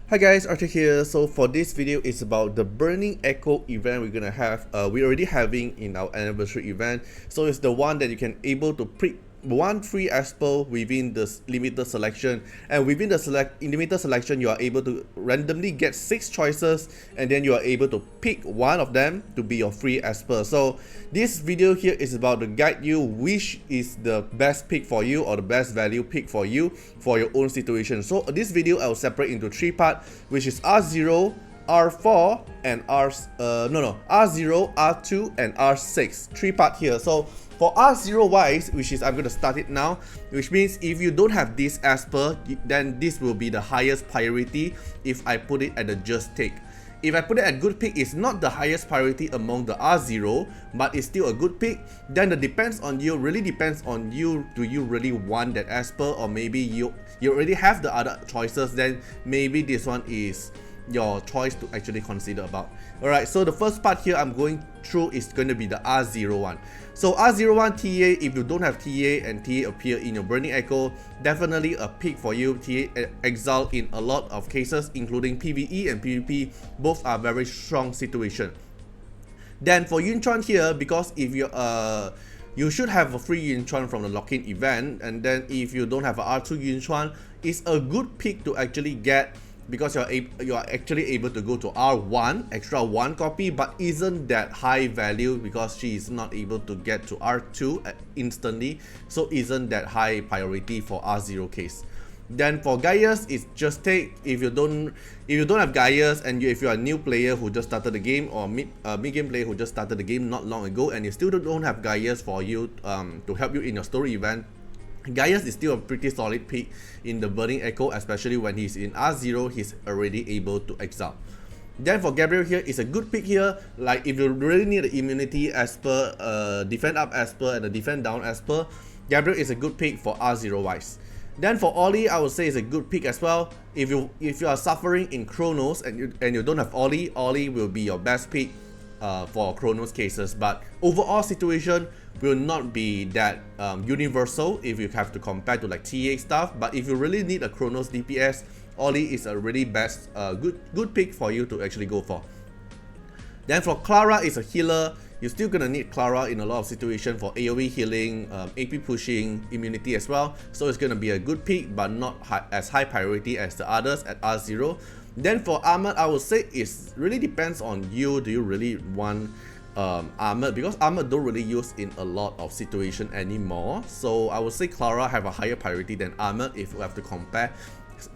Hi guys, Artiar here. So for this video, it's about the Burning Echo event we're gonna have. We're already having in our anniversary event. So it's the one that you can able to pick one free Esper within the limited selection, and within the limited selection, you are able to randomly get 6 choices, and then you are able to pick one of them to be your free Esper. So this video here is about to guide you which is the best pick for you or the best value pick for you for your own situation. So this video I will separate into 3 parts, which is R0, R4 and R0, R2 and R6. 3 part here. So for R0 wise, which is I'm going to start it now, which means if you don't have this Esper, then this will be the highest priority if I put it at the just take. If I put it at good pick, it's not the highest priority among the R0, but it's still a good pick. Then it depends on you, really depends on you. Do you really want that Esper, or maybe you already have the other choices? Then maybe this one is your choice to actually consider about. Alright, so the first part here I'm going through is going to be the R01. So R01 TA, if you don't have TA and TA appear in your Burning Echo, definitely a pick for you. TA exile in a lot of cases, including PvE and PvP, both are very strong situation. Then for Yunchuan here, because if you should have a free Yunchuan from the lock-in event, and then if you don't have a R2 Yunchuan, it's a good pick to actually get, because you are actually able to go to R1, extra 1 copy, but isn't that high value because she is not able to get to R2 instantly, so isn't that high priority for R0 case. Then for Gaius, it's just take. If you don't have Gaius, and if you are a new player who just started the game, or mid-game player who just started the game not long ago, and you still don't have Gaius for you to help you in your story event, Gaius is still a pretty solid pick in the Burning Echo, especially when he's in R0, he's already able to exile. Then for Gabriel here, is a good pick here. Like if you really need an immunity Esper, defend up Esper and a defend down Esper, Gabriel is a good pick for R0 wise. Then for Ollie, I would say is a good pick as well. If you are suffering in Chronos and you don't have Ollie, Ollie will be your best pick for Chronos cases, but overall situation will not be that universal if you have to compare to like TA stuff. But if you really need a Chronos DPS, Ollie is a really best good pick for you to actually go for. Then for Clara is a healer. You're still gonna need Clara in a lot of situations for AoE healing, AP pushing, immunity as well. So it's gonna be a good pick, but not as high priority as the others at R0. Then for Armored, I would say it really depends on you. Do you really want Armored? Because Armored don't really use in a lot of situation anymore. So I would say Clara have a higher priority than Armored if we have to compare,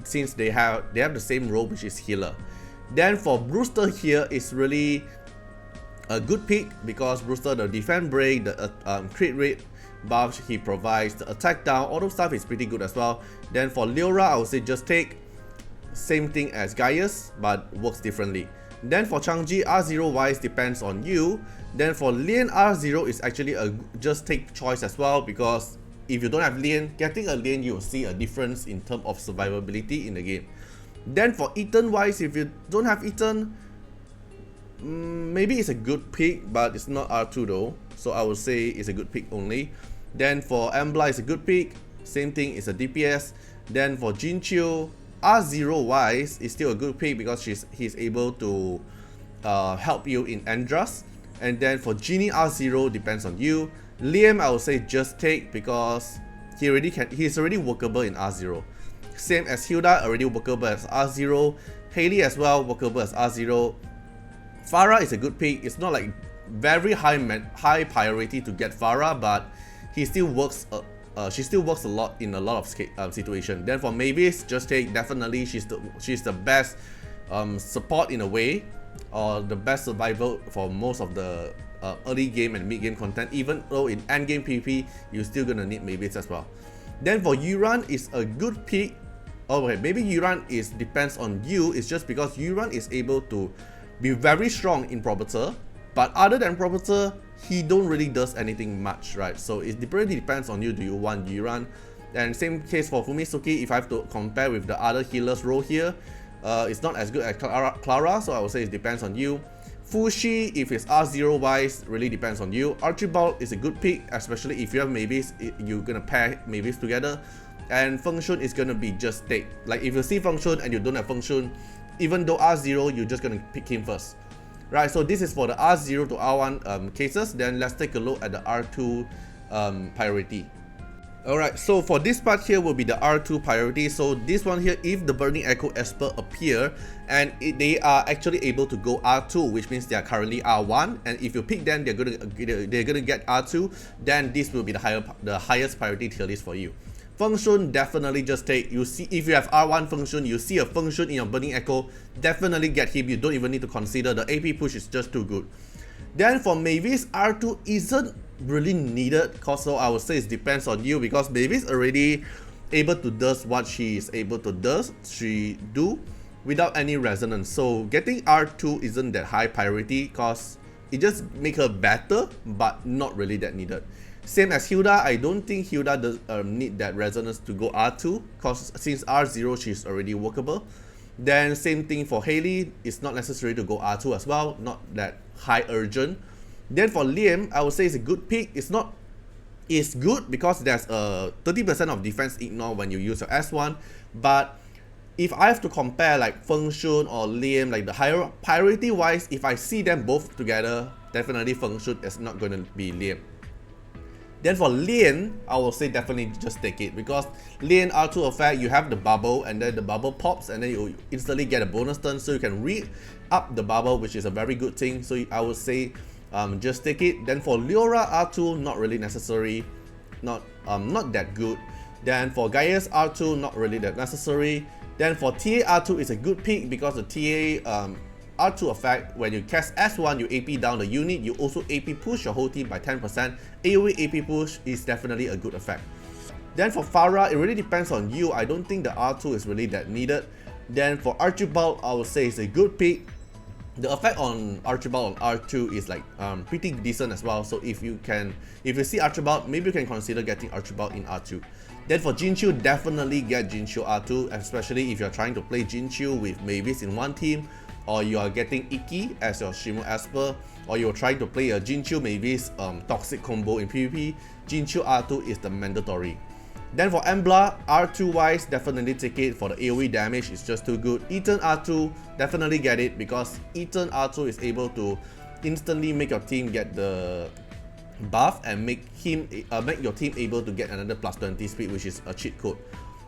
since they have the same role, which is healer. Then for Brewster here is really a good pick, because Brewster, the defense break, the crit rate buffs he provides, the attack down, all those stuff is pretty good as well. Then for Leora, I would say just take. Same thing as Gaius, but works differently. Then for Changji, R0 wise depends on you. Then for Lian, R0 is actually a just take choice as well, because if you don't have Lian, getting a Lian, you will see a difference in terms of survivability in the game. Then for Ethan wise, if you don't have Ethan, maybe it's a good pick, but it's not R2 though, so I would say it's a good pick only. Then for Embla, it's a good pick, same thing, it's a DPS. Then for Jinqiu, R0 wise is still a good pick because he's able to help you in Andras. And then for Genie, R0 depends on you. Liam, I would say just take, because he's already workable in R0. Same as Hilda, already workable as R0. Haley as well, workable as R0. Farah is a good pick. It's not like very high priority to get Farah, but he still works. She still works a lot in a lot of situations. Then for Mavis, just take. Definitely, she's the best support in a way, or the best survival for most of the early game and mid game content. Even though in end game PvP, you're still gonna need Mavis as well. Then for Yuran is a good pick. Oh, okay, maybe Yuran depends on you. It's just because Yuran is able to be very strong in Probator, but other than Probator, he don't really does anything much, right? So it really depends on you. Do you want Yuran? And same case for Fumisuki. If I have to compare with the other healers role here, it's not as good as Clara, so I would say it depends on you. Fushi, if it's R0 wise, really depends on you. Archibald is a good pick, especially if you have Mavis, you're gonna pair Mavis together. and Feng Shun is gonna be just take. Like if you see Feng Shun and you don't have Feng Shun, even though R0, you're just gonna pick him first. Right, so this is for the R0 to R1 cases. Then let's take a look at the R2 priority. Alright, so for this part here will be the R2 priority. So this one here, if the Burning Echo Esper appear and they are actually able to go R2, which means they are currently R1, and if you pick them, they're gonna get R2, then this will be the highest priority tier list for you. Feng Shun, definitely just take. You see, if you have R1 Feng Shun, you see a Feng Shun in your Burning Echo, definitely get him. You don't even need to consider. The AP push is just too good. Then for Mavis, R2 isn't really needed, cause so I would say it depends on you, because Mavis already able to do what she is able to do without any resonance. So getting R2 isn't that high priority, cause it just make her better, but not really that needed. Same as Hilda, I don't think Hilda does need that resonance to go R2, cause since R0 she's already workable. Then same thing for Haley, it's not necessary to go R2 as well, not that high urgent. Then for Liam, I would say it's a good pick. It's good because there's a 30% of defense ignore when you use your S1. But if I have to compare like Feng Shun or Liam, like the higher priority wise, if I see them both together, definitely Feng Shun is not going to be Liam. Then for Lian, I will say definitely just take it, because Lian R2 effect, you have the bubble and then the bubble pops and then you instantly get a bonus turn, so you can read up the bubble, which is a very good thing. So I would say just take it. Then for Leora R2, not really necessary, not that good. Then for Gaius R2, not really that necessary. Then for TA R2 is a good pick, because the TA R2 effect, when you cast S1, you AP down the unit, you also AP push your whole team by 10%. AoE AP push is definitely a good effect. Then for Farah, it really depends on you. I don't think the R2 is really that needed. Then for Archibald, I would say it's a good pick. The effect on Archibald on R2 is like pretty decent as well. So if you see Archibald, maybe you can consider getting Archibald in R2. Then for Jinchu, definitely get Jinchu R2, especially if you're trying to play Jinchu with Mavis in one team, or you are getting Iki as your Shimo Esper, or you're trying to play a Jinchu Mavis toxic combo in PvP, Jinchu R2 is the mandatory. Then for Embla, R2 wise, definitely take it. For the AoE damage, it's just too good. Ethan R2, definitely get it, because Ethan R2 is able to instantly make your team get the buff and make your team able to get another plus 20 speed, which is a cheat code.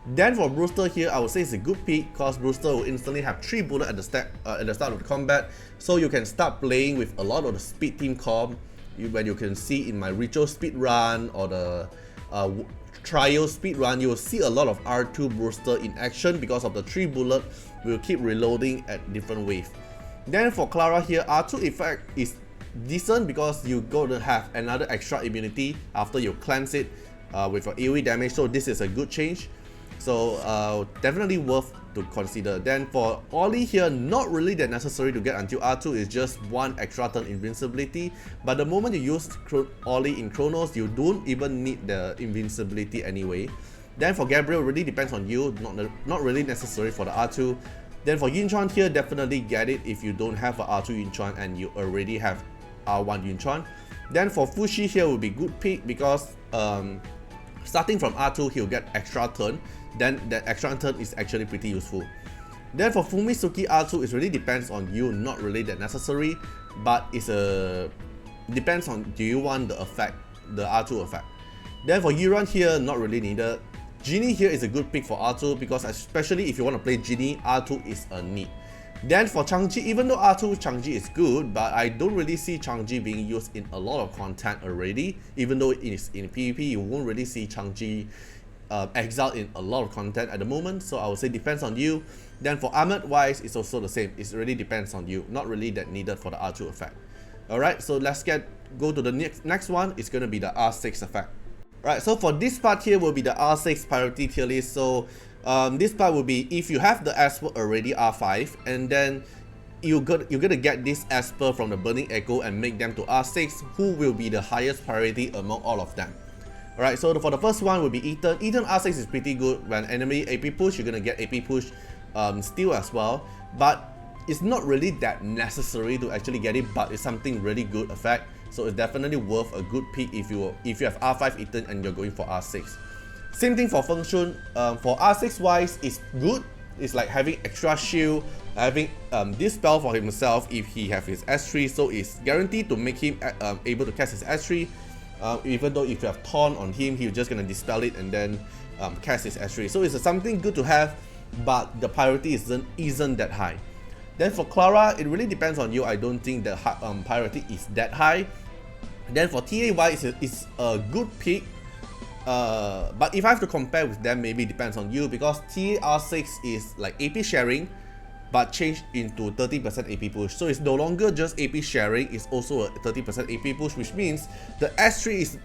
Then for Brewster here, I would say it's a good pick, because Brewster will instantly have 3 bullets at the start of the combat, so you can start playing with a lot of the speed team comp. When you can see in my Ritual speed run or the Trial speed run, you will see a lot of R2 Brewster in action, because of the 3 bullet will keep reloading at different waves. Then for Clara here, R2 effect is decent, because you're going to have another extra immunity after you cleanse it with your AoE damage, so this is a good change. So definitely worth to consider. Then for Ollie here, not really that necessary to get until R2, is just 1 extra turn invincibility. But the moment you use Ollie in Chronos, you don't even need the invincibility anyway. Then for Gabriel, really depends on you, not really necessary for the R2. Then for Yunchuan here, definitely get it if you don't have a R2 Yunchuan and you already have R1 Yunchuan. Then for Fushi here will be good pick, because starting from R2, he'll get extra turn. Then that extra turn is actually pretty useful. Then for Fumisuki R2, it really depends on you, not really that necessary, but it's depends on, do you want the effect, the R2 effect. Then for Yuran here, not really needed. Genie here is a good pick for R2, because especially if you want to play Genie, R2 is a need. Then for Changji, even though R2 Changji is good, but I don't really see Changji being used in a lot of content already. Even though it is in PvP, you won't really see Changji exiled in a lot of content at the moment, so I would say depends on you. Then for Ahmed wise, it's also the same. It really depends on you, not really that needed for the R2 effect. Alright, so let's go to the next one. It's going to be the R6 effect. Right, so for this part here will be the R6 priority tier list. So this part will be if you have the Esper already R5, and then you're gonna get this Esper from the Burning Echo and make them to R6, who will be the highest priority among all of them. Alright, so for the first one will be Ethan. Ethan R6 is pretty good. When enemy AP push, you're gonna get AP push still as well, but it's not really that necessary to actually get it, but it's something really good effect, so it's definitely worth a good pick if you have R5 Ethan and you're going for R6. Same thing for Feng Shun. For R6 wise, it's good. It's like having extra shield, having this spell for himself if he have his S3, so it's guaranteed to make him able to cast his S3. Even though if you have Taunt on him, he's just gonna dispel it and then cast his S3. So it's something good to have, but the priority isn't that high. Then for Clara, it really depends on you. I don't think the priority is that high. Then for TA it's a good pick. But if I have to compare with them, maybe it depends on you, because TR6 is like AP sharing but changed into 30% AP push. So it's no longer just AP sharing, it's also a 30% AP push, which means the S3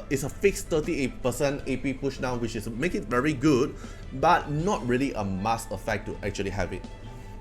is a fixed 38% AP push now, which is make it very good, but not really a must effect to actually have it.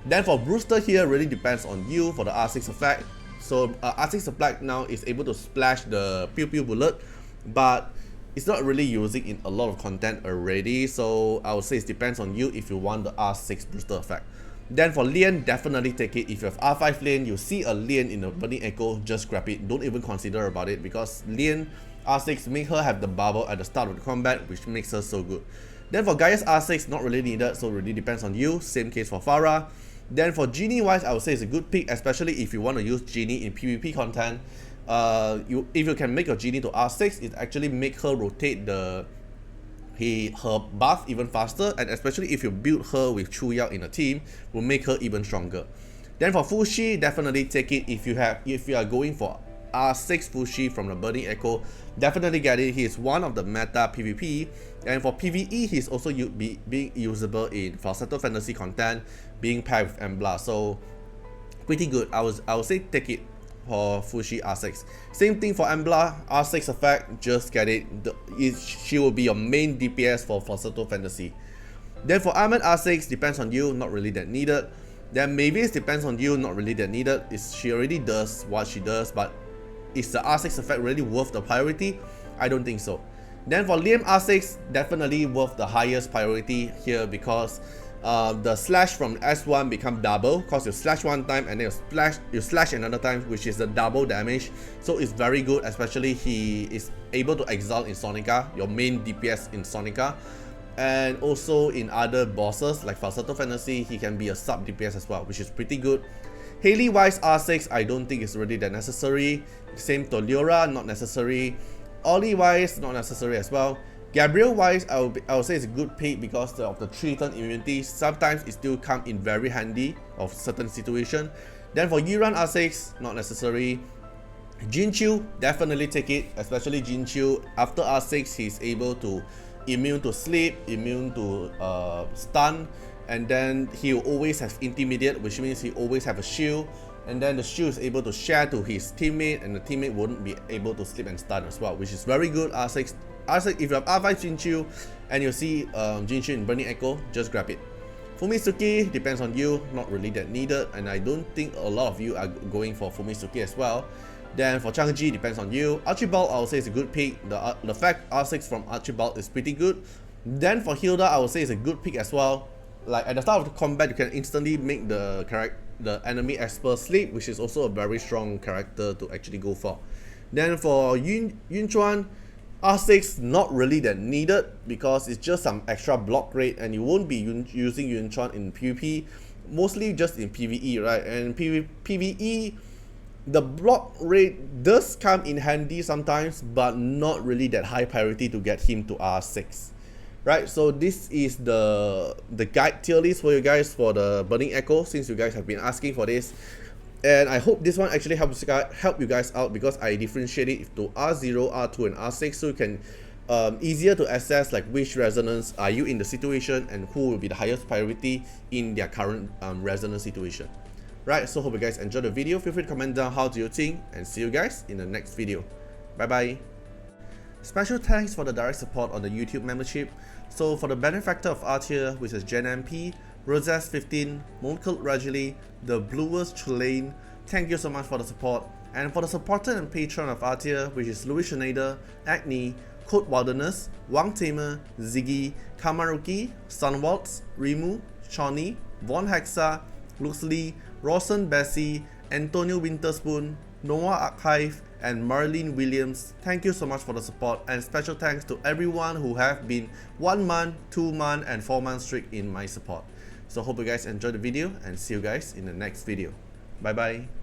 Then for Brewster here, really depends on you for the R6 effect. So R6 effect now is able to splash the pew pew bullet, but it's not really using in a lot of content already, so I would say it depends on you if you want the R6 Brewster effect. Then for Lian, definitely take it. If you have R5 Lian, you see a Lian in a Burning Echo, just grab it. Don't even consider about it, because Lian R6 make her have the bubble at the start of the combat, which makes her so good. Then for Gaia's R6, not really needed, so really depends on you. Same case for Farah. Then for Genie wise, I would say it's a good pick, especially if you want to use Genie in PvP content. If you can make your Genie to R6, it actually make her rotate her buff even faster, and especially if you build her with Chu Yao in a team, will make her even stronger. Then for Fushi, definitely take it. If you are going for R6 Fushi from the Burning Echo, definitely get it. He is one of the meta PvP, and for PvE, he's also being usable in Falsetto Fantasy content, being paired with Embla, so pretty good. I would say take it for Fushi R6. Same thing for Embla, R6 effect, just get it. She will be your main DPS for Falsetto Fantasy. Then for Ahmed R6, depends on you, not really that needed. Then Mavis depends on you, not really that needed. She already does what she does, but is the R6 effect really worth the priority? I don't think so. Then for Liam R6, definitely worth the highest priority here, because the slash from S1 become double, cause you slash one time and then you slash another time, which is the double damage. So it's very good, especially he is able to exalt in Sonica, your main DPS in Sonica, and also in other bosses like Falsetto Fantasy, he can be a sub DPS as well, which is pretty good. Haley wise R6, I don't think it's really that necessary. Same to Leora, not necessary. Ollie wise, not necessary as well. Gabriel wise, I would say it's a good pick because of the 3-turn immunity. Sometimes it still come in very handy of certain situation. Then for Yiran R6, not necessary. Jinchu, definitely take it, especially Jinchu. After R6, he's able to immune to sleep, immune to stun, and then he will always have intermediate, which means he always have a shield, and then the shield is able to share to his teammate, and the teammate wouldn't be able to sleep and stun as well, which is very good. R6, if you have R5 Jinchu and you see Jinchu in Burning Echo, just grab it. Fumitsuki, depends on you, not really that needed, and I don't think a lot of you are going for Fumitsuki as well. Then for Changji, depends on you. Archibald, I would say is a good pick. The fact R6 from Archibald is pretty good. Then for Hilda, I would say is a good pick as well. Like at the start of the combat, you can instantly make the enemy expert sleep, which is also a very strong character to actually go for. Then for Yun Chuan, R6 not really that needed because it's just some extra block rate, and you won't be using Yun Chuan in PvP, mostly just in PvE, right? And PvE, the block rate does come in handy sometimes, but not really that high priority to get him to R6. Right, so this is the guide tier list for you guys for the Burning Echo, since you guys have been asking for this. And I hope this one actually help you guys out, because I differentiate it to R0, R2 and R6, so you can easier to assess like which resonance are you in the situation and who will be the highest priority in their current resonance situation. Right, so hope you guys enjoyed the video. Feel free to comment down how do you think, and see you guys in the next video. Bye bye. Special thanks for the direct support on the YouTube membership. So for the benefactor of Artiar, which is Gen MP, Rosas15, Monkul Rajali, the Bluest Chulane, thank you so much for the support. And for the supporter and patron of Artiar, which is Louis Schneider, Agni, Code Wilderness, Wang Tamer, Ziggy, Kamaruki, Sunwaltz, Rimu, Shawnee, Von Hexa, Luxley, Rawson Bessie, Antonio Winterspoon, Noah Archive, and Marlene Williams. Thank you so much for the support, and special thanks to everyone who have been 1 month, 2 month, and 4 month streak in my support. So hope you guys enjoyed the video, and see you guys in the next video. Bye bye.